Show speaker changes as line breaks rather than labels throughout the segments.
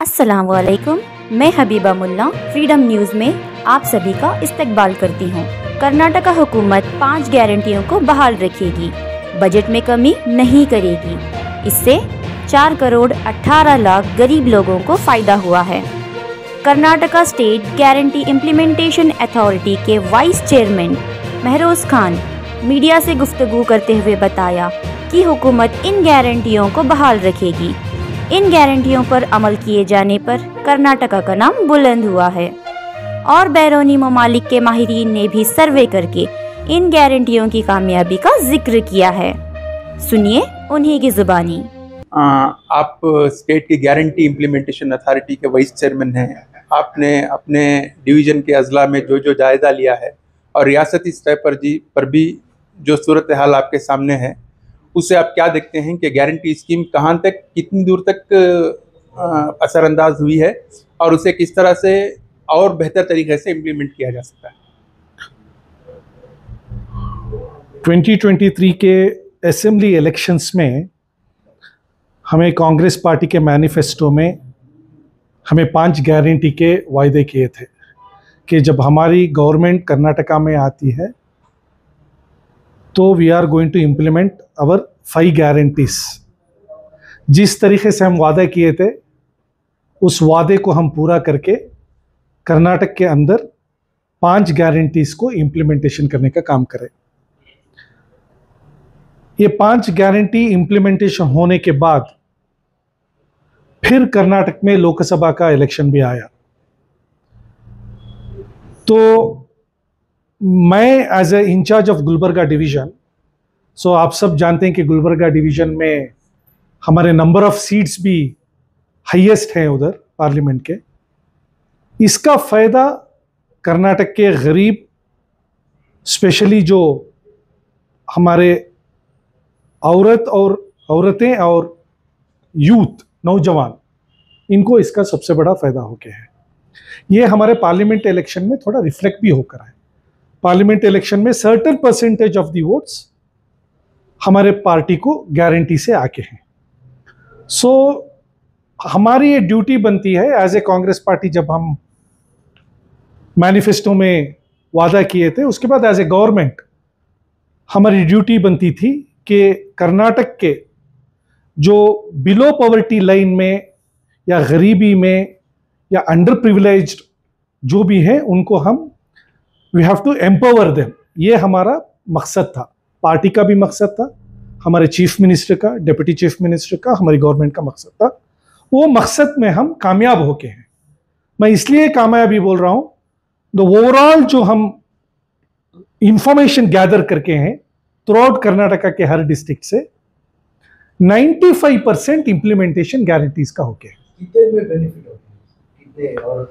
अस्सलामुअलैकुम। मैं हबीबा मुल्ला freedom news में आप सभी का इस्तकबाल करती हूँ। कर्नाटका हुकूमत 5 गारंटियों को बहाल रखेगी, बजट में कमी नहीं करेगी। इससे 4 करोड़ 18 लाख गरीब लोगों को फ़ायदा हुआ है। Karnataka state guarantee implementation authority के vice chairman Mehroz Khan media से गुफ्तगू करते हुए बताया कि हुकूमत इन गारंटियों को बहाल रखेगी। इन गारंटियों पर अमल किए जाने पर कर्नाटका का नाम बुलंद हुआ है और बैरूनी ममालिक के माहिरीन ने भी सर्वे करके इन गारंटियों की कामयाबी का जिक्र किया है। सुनिए उन्हीं की जुबानी।
आप स्टेट की गारंटी इम्प्लीमेंटेशन अथॉरिटी के वाइस चेयरमैन हैं। आपने अपने डिवीज़न के अजला में जो जायज़ा लिया है और रियासती स्तर पर भी जो सूरत हाल आपके सामने है, उससे आप क्या देखते हैं कि गारंटी स्कीम कहाँ तक, कितनी दूर तक असरअंदाज हुई है और उसे किस तरह से और बेहतर तरीके से इम्प्लीमेंट किया जा सकता है?
2023 के असेंबली इलेक्शंस में हमें कांग्रेस पार्टी के मैनिफेस्टो में हमें 5 गारंटी के वायदे किए थे कि जब हमारी गवर्नमेंट कर्नाटका में आती है तो we are going to implement our 5 guarantees. जिस तरीके से हम वादा किए थे उस वादे को हम पूरा करके कर्नाटक के अंदर 5 गारंटीज को इम्प्लीमेंटेशन करने का काम करें। ये 5 गारंटी इम्प्लीमेंटेशन होने के बाद फिर कर्नाटक में लोकसभा का इलेक्शन भी आया, तो मैं as a in charge of Gulbarga division, so आप सब जानते हैं कि गुलबर्गा डिवीज़न में हमारे नंबर ऑफ सीट्स भी हाईएस्ट हैं उधर पार्लियामेंट के। इसका फ़ायदा कर्नाटक के गरीब, स्पेशली जो हमारे औरतें और यूथ, नौजवान, इनको इसका सबसे बड़ा फ़ायदा हो गया है। ये हमारे पार्लियामेंट इलेक्शन में थोड़ा रिफ्लेक्ट भी होकर है। पार्लियामेंट इलेक्शन में certain percentage of the votes हमारे पार्टी को गारंटी से आके हैं। सो हमारी ये ड्यूटी बनती है एज ए कांग्रेस पार्टी, जब हम मैनिफेस्टो में वादा किए थे उसके बाद एज ए गवर्नमेंट हमारी ड्यूटी बनती थी कि कर्नाटक के जो बिलो पॉवर्टी लाइन में या गरीबी में या अंडर प्रिविलेज्ड जो भी हैं उनको हम we have to empower them. ये हमारा मकसद था, पार्टी का भी मकसद था, हमारे चीफ मिनिस्टर का, डिप्टी चीफ मिनिस्टर का, हमारी गवर्नमेंट का मकसद था। वो मकसद में हम कामयाब होके हैं। मैं इसलिए कामयाबी बोल रहा हूँ, द ओवरऑल जो हम इंफॉर्मेशन गैदर करके हैं थ्रू आउट कर्नाटका के हर डिस्ट्रिक्ट से 95% इंप्लीमेंटेशन गारंटीज का होके।
कितने में बेनिफिट होता है?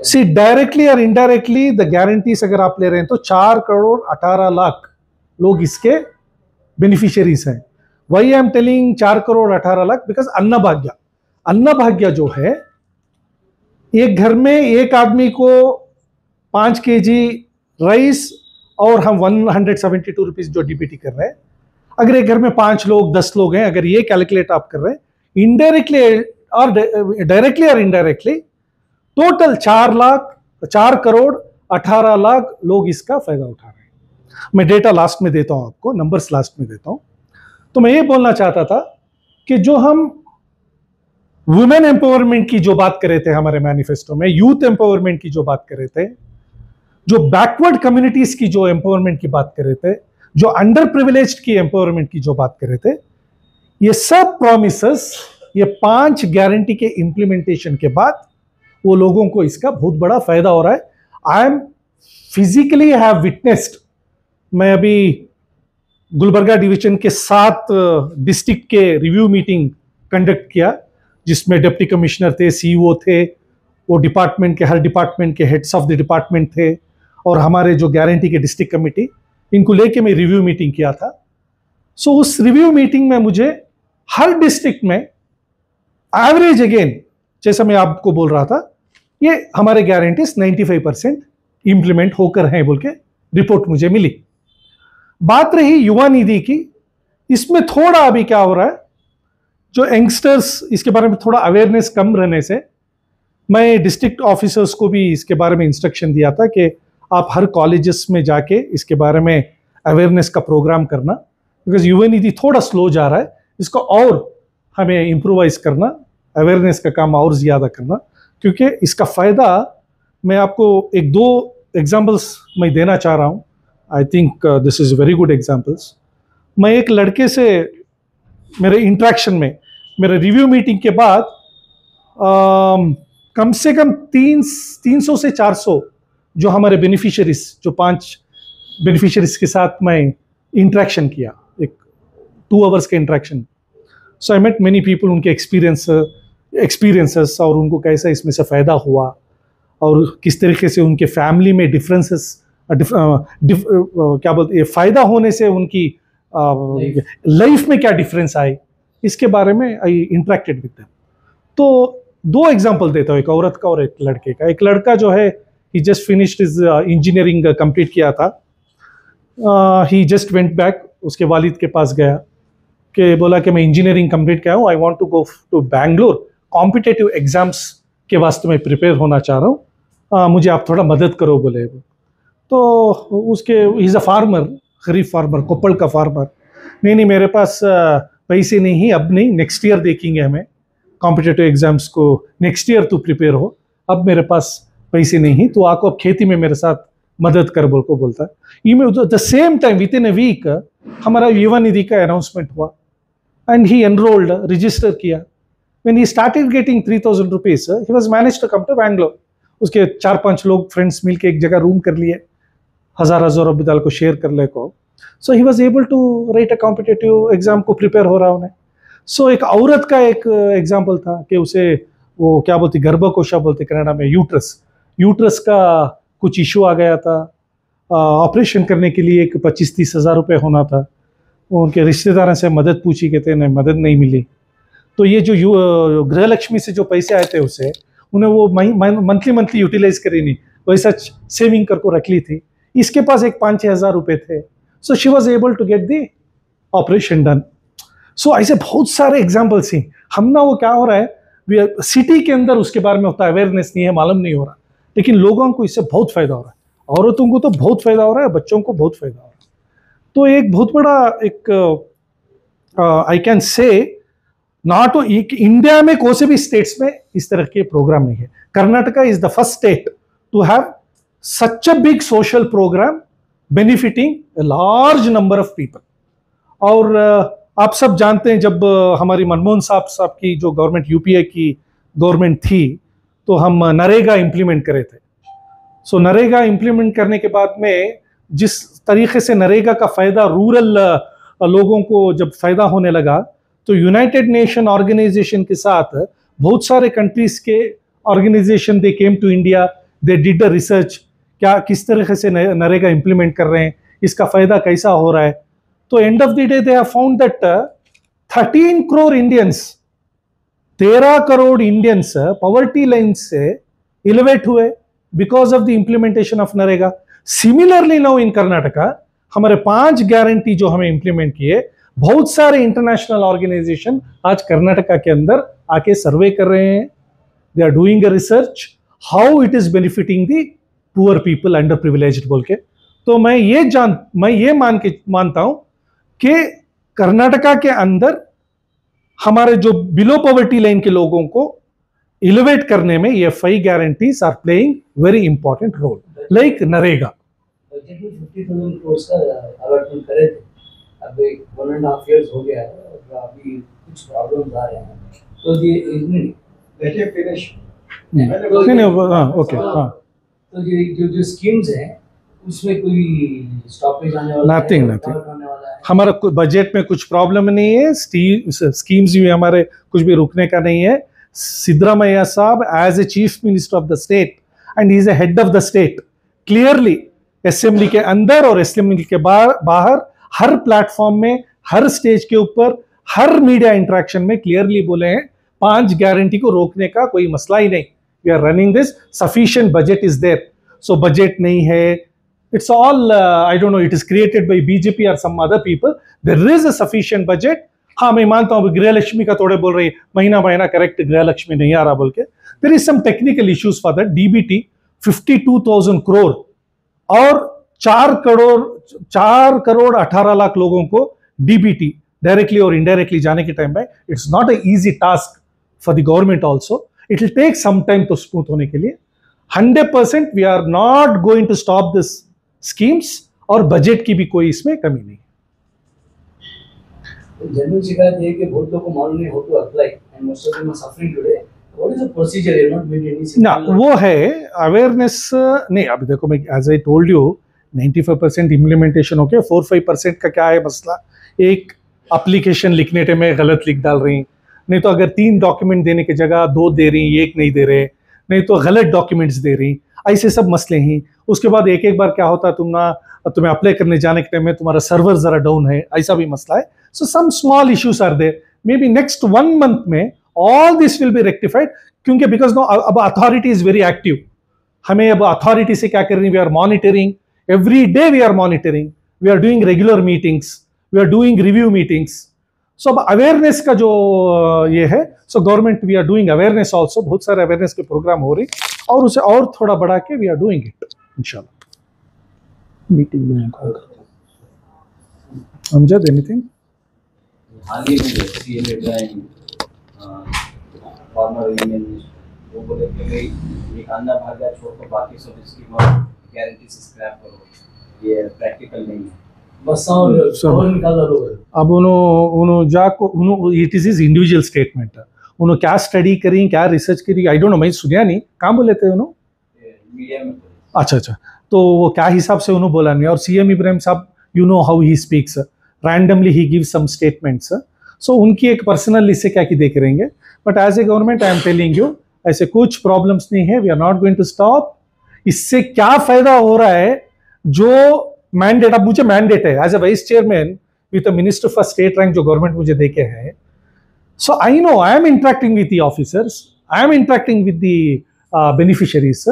सी डायरेक्टली और इनडायरेक्टली द गारंटीज अगर आप ले रहे हैं तो 4 करोड़ 18 लाख लोग इसके बेनिफिशियरीज हैं। वही आई am telling 4 crore 18 lakh because अन्न भाग्य जो है, एक घर में एक आदमी को 5 केजी राइस और हम 172 रुपीज जो डीबीटी कर रहे हैं, अगर एक घर में 5 लोग 10 लोग हैं, अगर ये कैलकुलेट आप कर रहे हैं इनडायरेक्टली और डायरेक्टली और इनडायरेक्टली, टोटल 4 करोड़ 18 लाख लोग इसका फायदा उठा रहे हैं। मैं डेटा लास्ट में देता हूं आपको, नंबर्स लास्ट में देता हूं। तो मैं ये बोलना चाहता था कि जो हम वुमेन एम्पावरमेंट की जो बात कर रहे थे हमारे मैनिफेस्टो में, यूथ एम्पावरमेंट की जो बात कर रहे थे, जो बैकवर्ड कम्युनिटीज की जो एम्पावरमेंट की बात कर रहे थे, जो अंडर प्रिविलेज्ड की एम्पावरमेंट की जो बात कर रहे थे, ये सब प्रॉमिसेस, ये 5 गारंटी के इंप्लीमेंटेशन के बाद वो लोगों को इसका बहुत बड़ा फायदा हो रहा है। I am physically have witnessed, मैं अभी गुलबर्गा डिवीजन के 7 डिस्ट्रिक्ट के रिव्यू मीटिंग कंडक्ट किया, जिसमें डिप्टी कमिश्नर थे, सीईओ थे, वो डिपार्टमेंट के हर डिपार्टमेंट के हेड्स ऑफ द डिपार्टमेंट थे और हमारे जो गारंटी के डिस्ट्रिक्ट कमेटी, इनको लेके मैं रिव्यू मीटिंग किया था। सो उस रिव्यू मीटिंग में मुझे हर डिस्ट्रिक्ट में एवरेज, अगेन जैसा मैं आपको बोल रहा था, ये हमारे गारंटीज 95% इंप्लीमेंट होकर हैं बोल के रिपोर्ट मुझे मिली। बात रही युवा निधि की, इसमें थोड़ा अभी क्या हो रहा है, जो यंगस्टर्स इसके बारे में थोड़ा अवेयरनेस कम रहने से मैं डिस्ट्रिक्ट ऑफिसर्स को भी इसके बारे में इंस्ट्रक्शन दिया था कि आप हर कॉलेजेस में जाके इसके बारे में अवेयरनेस का प्रोग्राम करना, बिकॉज यूएनईडी थोड़ा स्लो जा रहा है, इसको और हमें इम्प्रोवाइज करना, अवेयरनेस का काम और ज़्यादा करना, क्योंकि इसका फ़ायदा मैं आपको एक दो एग्जांपल्स मैं देना चाह रहा हूँ. I think this is very good examples. मैं एक लड़के से मेरे इंट्रैक्शन में, मेरे रिव्यू मीटिंग के बाद कम से कम 300 से 400 जो हमारे बेनिफिशियरीज, जो 5 बेनिफिशियरीज के साथ मैं इंट्रैक्शन किया, एक 2 आवर्स का interaction. So I met many people, उनके एक्सपीरियंसेस और उनको कैसा इसमें से फ़ायदा हुआ और किस तरीके से उनके फैमिली में डिफरेंसेस, क्या बोलते हैं, फ़ायदा होने से उनकी लाइफ में क्या डिफरेंस आए, इसके बारे में आई इंटरेक्टेड विद देम. तो 2 एग्जांपल देता हूँ, एक औरत का और एक लड़के का. एक लड़का जो है, he just finished his engineering complete किया था. ही जस्ट वेंट बैक, उसके वालिद के पास गया कि बोला कि मैं इंजीनियरिंग कंप्लीट किया हूँ, I want to go to Bangalore, competitive exams के वास्ते मैं प्रिपेयर होना चाह रहा हूँ, मुझे आप थोड़ा मदद करो बोले. तो उसके, he is a farmer, kharif farmer, Koppal का फार्मर. नहीं मेरे पास पैसे नहीं है, अब नहीं, नेक्स्ट ईयर देखेंगे, हमें कॉम्पिटिटिव एग्जाम्स को नेक्स्ट ईयर तू प्रिपेयर हो, अब मेरे पास पैसे नहीं, तो आपको अब खेती में मेरे साथ मदद कर बोल को बोलता है. The same time within a week हमारा युवा निधि का अनाउंसमेंट हुआ एंड ही एनरोल्ड, रजिस्टर किया. When he started getting 3000 rupees, he was manage to come to Bangalore. उसके 4-5 लोग फ्रेंड्स मिलके एक जगह रूम कर लिए, 1000 रुपये को शेयर कर ले को. So he was able to write a competitive exam को प्रिपेयर हो रहा उन्हें. सो एक औरत का एक एग्जाम्पल था कि उसे वो क्या बोलती, गर्भकोशा बोलते कनाडा में, यूट्रस का कुछ इशू आ गया था. ऑपरेशन करने के लिए एक 25-30 हज़ार रुपये होना था. उनके रिश्तेदारों से मदद पूछी, कहते हैं मदद नहीं मिली. तो ये जो गृहलक्ष्मी से जो पैसे आए थे उसे, उन्हें वो मंथली यूटिलाइज करी नहीं, वैसा सेविंग करके रख ली थी. इसके पास एक 5-6 हज़ार रुपये थे. So she was able to get the operation done. So ऐसे बहुत सारे एग्जाम्पल्स हैं. हम ना, वो क्या हो रहा है, सिटी के अंदर उसके बारे में होता है, अवेयरनेस नहीं है, मालूम नहीं हो रहा, लेकिन लोगों को इससे बहुत फायदा हो रहा है. औरतों को तो बहुत फायदा हो रहा है, बच्चों को बहुत फायदा हो रहा है. तो एक बहुत बड़ा एक I can say, not India में कोई से भी स्टेट्स में इस तरह के प्रोग्राम नहीं है. Karnataka is the first state to have such a big social program benefiting a large number of people. और आप सब जानते हैं, जब हमारी मनमोहन साहब की जो गवर्नमेंट, यूपीए की गवर्नमेंट थी, तो हम नरेगा इंप्लीमेंट करे थे. सो नरेगा इंप्लीमेंट करने के बाद में जिस तरीके से नरेगा का फ़ायदा रूरल लोगों को जब फ़ायदा होने लगा, तो यूनाइटेड नेशन ऑर्गेनाइजेशन के साथ बहुत सारे कंट्रीज़ के organisation they came to India, they did the research, क्या किस तरीके से नरेगा इंप्लीमेंट कर रहे हैं, इसका फ़ायदा कैसा हो रहा है. तो end of the day they have found that 13 crore Indians, 13 crore Indians poverty line से एलिवेट हुए because of the implementation of NREGA. Similarly now in Karnataka, हमारे 5 गारंटी जो हमें इंप्लीमेंट किए, बहुत सारे इंटरनेशनल ऑर्गेनाइजेशन आज कर्नाटका के अंदर आके सर्वे कर रहे हैं. They are doing a research how it is benefiting the poor people, underprivileged बोल के. तो मैं ये मानता हूं कि कर्नाटका के अंदर हमारे जो बिलो पॉवर्टी लाइन के लोगों को एलिवेट करने में ये 5 guarantees are playing very important role, like NREGA.
Budget में 50,000 करोड़ का अलॉटमेंट करे थे, अभी 1.5 years हो गया है और अभी कुछ प्रॉब्लम्स आ रहे हैं. तो ये देखिए फिनिश
नहीं, ओके, हाँ.
तो ये जो स्कीम्स हैं उसमें कोई स्टॉपेज आने वाला
नथिंग. हमारा बजट में कुछ प्रॉब्लम नहीं है, स्कीम्स भी हमारे कुछ भी रुकने का नहीं है. सिद्धरामैया साहब as a chief minister of the state and he is a head of the state, clearly assembly के अंदर और असेंबली के बाहर हर प्लेटफॉर्म में, हर स्टेज के ऊपर, हर मीडिया इंटरेक्शन में क्लियरली बोले हैं 5 गारंटी को रोकने का कोई मसला ही नहीं. We are running this, sufficient budget is there. So budget नहीं है, it's all I don't know, it is created by BJP or some other people. There is a sufficient budget. हाँ मैं मानता हूँ गृह लक्ष्मी का थोड़े बोल रही महीना महीना करेक्ट गृह लक्ष्मी नहीं आ रहा बोल के, there is some technical issues for that. DBT 52,000 crore और 4 करोड़ 18 लाख लोगों को डीबीटी डायरेक्टली और इनडायरेक्टली जाने के टाइम में it's not a easy task for the government also, it will take some time तो स्मूथ होने के लिए। 100% we are not going to stop this schemes और बजट की भी कोई इसमें कमी नहीं।
जनरल शिकायत है कि बहुत लोगों को मालूम नहीं हो to apply and most of them are suffering today. What is the procedure? You not made any
ना वो है अवेयरनेस नहीं। अभी देखो मैं as I told you 95% implementation हो गया, 4-5% का क्या है मसला, एक एप्लीकेशन लिखने टाइम में गलत लिख डाल रही, नहीं तो अगर 3 डॉक्यूमेंट देने की जगह 2 दे रही, 1 नहीं दे रहे, नहीं तो गलत डॉक्यूमेंट्स दे रही, ऐसे सब मसले हैं। उसके बाद एक बार क्या होता है तुम्हें अप्लाई करने जाने के टाइम में तुम्हारा सर्वर जरा डाउन है, ऐसा भी मसला है। So some small issues are there, maybe next 1 month में all this will be rectified, क्योंकि बिकॉज नो अब अथॉरिटी इज वेरी एक्टिव। हमें अब अथॉरिटी से क्या करनी, we are monitoring every day, we are monitoring, we are doing regular meetings, we are doing review meetings. So अब awareness का जो ये है, so government we are doing awareness also, बहुत सारे अवेयरनेस के प्रोग्राम हो रही और उसे और थोड़ा बढ़ा के वी आर डूइंग इट इंशाल्लाह। मीटिंग में अमजद एनीथिंग?
हाल ही में सीएम इब्राहिम फॉर्मर यूनियन वो बोले कि भाई एक अन्ना भाग्य छोड़ कर बाकी सब स्कीम और गारंटी से स्क्रैप करो, ये प्रैक्टिकल नहीं है।
बस और निकाल दो।
अब उन्होंने जाको it is his individual statement, उन्होंने क्या स्टडी करी, क्या रिसर्च करी, आई डोंट नो, मैं सुनिया नहीं, कहाँ बोले थे उन्होंने?
मीडिया में।
अच्छा, तो वो क्या हिसाब से उन्होंने बोला नहीं। और सीएम इब्राहिम साहब you know how he speaks, randomly he gives some statements, so उनकी एक पर्सनल इससे क्या की देख रहेंगे। But as a government I am telling you ऐसे कुछ प्रॉब्लम्स नहीं है, we are not going to stop. इससे क्या फायदा हो रहा है, जो मैंडेट, अब मुझे मैंडेट है as a vice chairman with the minister for state rank जो गवर्नमेंट मुझे देके है, so I know I am interacting with the officers, I am interacting with the beneficiaries,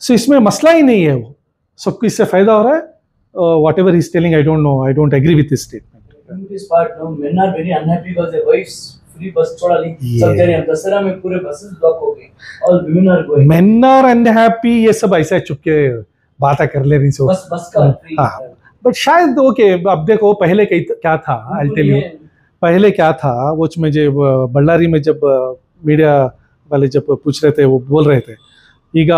so इसमें मसला ही नहीं है वो। सो किससे फायदा हो रहा है, whatever he's telling, I don't know, I don't agree with this statement.
In this part, no, men are very unhappy because their wives free bus छोड़ा ली, सब जा रहे हैं। दशहरा में पूरे buses block हो गए, all women are going.
Men are unhappy, ये सब ऐसा चुपके बातें कर ले रही सो।
बस का free।
हाँ, बट शायद ओके। अब देखो पहले क्या था, I'll tell you, पहले क्या था वो में जब बल्लारी में जब मीडिया वाले जब पूछ रहे थे, वो बोल रहे थे ಈಗ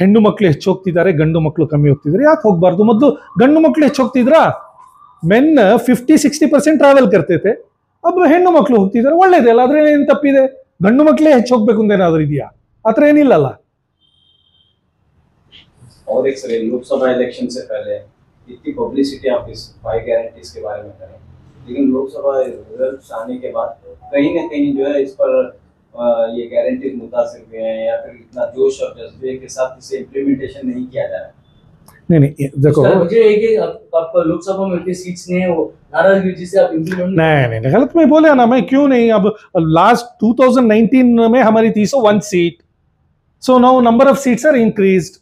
ಹೆಣ್ಣು ಮಕ್ಕಳು ಹೆಚ್ಚು ಹೋಗ್ತಿದ್ದಾರೆ, ಗಂಡು ಮಕ್ಕಳು ಕಮ್ಮಿ ಹೋಗ್ತಿದ್ದಾರೆ, ಯಾಕೆ ಹೋಗಬಾರ್ದು, ಮೊದಲು ಗಂಡು ಮಕ್ಕಳು ಹೆಚ್ಚು ಹೋಗ್ತಿದ್ರಾ, ಮೆನ್ 50-60% ಟ್ರಾವೆಲ್ करते अब ಹೆಣ್ಣು ಮಕ್ಕಳು ಹೋಗ್ತಿದ್ದಾರೆ, ಒಳ್ಳೇದೇ ಅಲ್ಲ, ಆದ್ರೆ ಏನು ತಪ್ಪಿದೆ, ಗಂಡು ಮಕ್ಕಳೇ ಹೆಚ್ಚು ಹೋಗ್ಬೇಕು ಅಂತ ಏನಾದರೂ ಇದೆಯಾ, ಆತರ ಏನಿಲ್ಲಲ್ಲ।
और एक सर लोकसभा इलेक्शन से पहले इतनी पब्लिसिटी आप इस 5 गारंटीज के बारे में करें, लेकिन लोकसभा रिजल्ट्स आने के बाद कहीं ना कहीं जो है इस पर ये गारंटी मुतासिर हुए हैं या फिर इतना जोश और जज्बे के साथ इसे इम्प्लीमेंटेशन नहीं किया जा रहा है।
नहीं देखो,
मुझे एक आप लोकसभा में इतनी सीट्स नहीं है, वो नाराजगी जिसे आप इम्प्लीमेंट
नहीं गलत मैं बोले ना, मैं क्यों नहीं। अब लास्ट 2019 में हमारी 301 seat, so now number of seats are increased.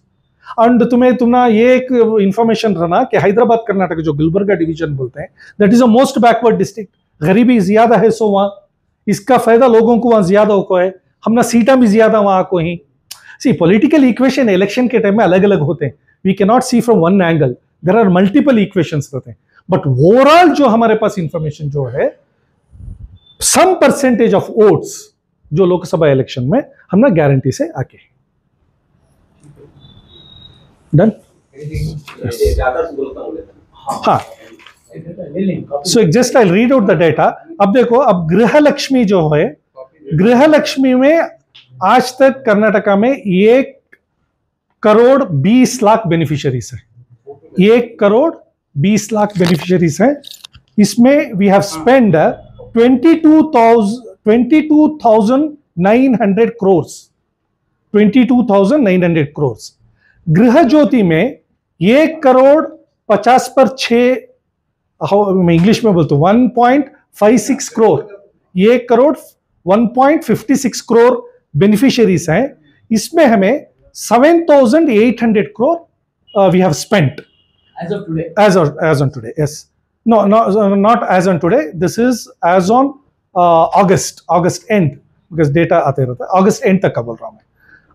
And तुम्हारा ये एक इंफॉर्मेशन रहना कि हैदराबाद कर्नाटक जो गुलबर्गा डिवीजन बोलते हैं, that is a most backward district, गरीबी ज्यादा है, सो वहाँ इसका फायदा लोगों को वहां ज्यादा को है, हमने सीटा भी ज्यादा वहां को ही। सी पॉलिटिकल इक्वेशन इलेक्शन के टाइम में अलग अलग होते हैं, we can not see from one angle, there are multiple equations रहते हैं, बट ओवरऑल जो हमारे पास इंफॉर्मेशन जो है, सम परसेंटेज ऑफ वोट्स जो लोकसभा इलेक्शन में हमने गारंटी से आके डन। हाँ, so just I read out the data. अब देखो, अब गृह लक्ष्मी जो है, गृह लक्ष्मी में आज तक कर्नाटका में 1 करोड़ 20 लाख बेनिफिशियरीज है, 1 करोड़ 20 लाख बेनिफिशियरीज है। इसमें we have spend 22,900 crores, 22,900 crores। गृह ज्योति में 1 करोड़ 50 पर 6, मैं इंग्लिश में बोलता हूँ 1.56 करोड़, 1 करोड़ 1.56 करोड़ बेनिफिशियरीज हैं। इसमें हमें 7,800 crore we have spent
as of today,
as on today, yes, No, no, not as on today. This is as on August end, because data आते रहता है. August end तक का बोल रहा हूँ मैं.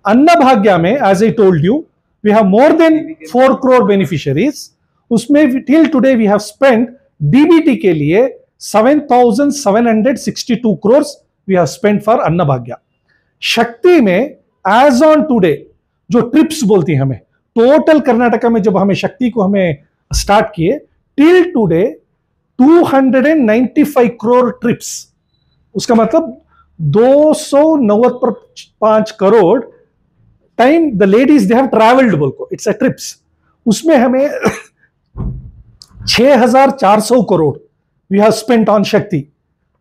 अन्ना भाग्या में, as I told you, we have more than 4 crore beneficiaries. उसमें till today we have spent DBT के लिए 7,762 crores we have spent for अन्ना भाग्या. शक्ति में as on today जो ट्रिप्स बोलती हैं हमें, टोटल कर्नाटका में जब हमें शक्ति को हमें स्टार्ट किए, टिल टुडे 295 करोड़ ट्रिप्स. उसका मतलब 295 crore time the ladies they have travelled बोल को, इट्स अ ट्रिप्स. उसमें हमें 6,400 crore we have spent on Shakti.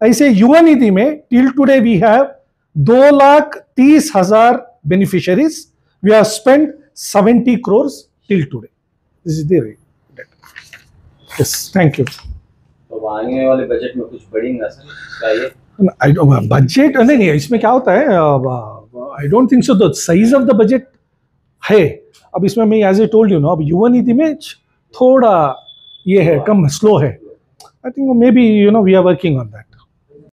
ऐसे युवा निधि में till today we have 2,30,000 beneficiaries. We have spent 70 crores till today. This is the rate. Yes, thank you.
तो आने वाले budget में कुछ बढ़ेगा सर क्या ये?
I don't budget नहीं, इसमें क्या होता है, I don't think so. The size of the budget है. अब इसमें मैं as I told you ना, अब युवा नीति में थोड़ा ये है, कम स्लो है. I think maybe we are working on that.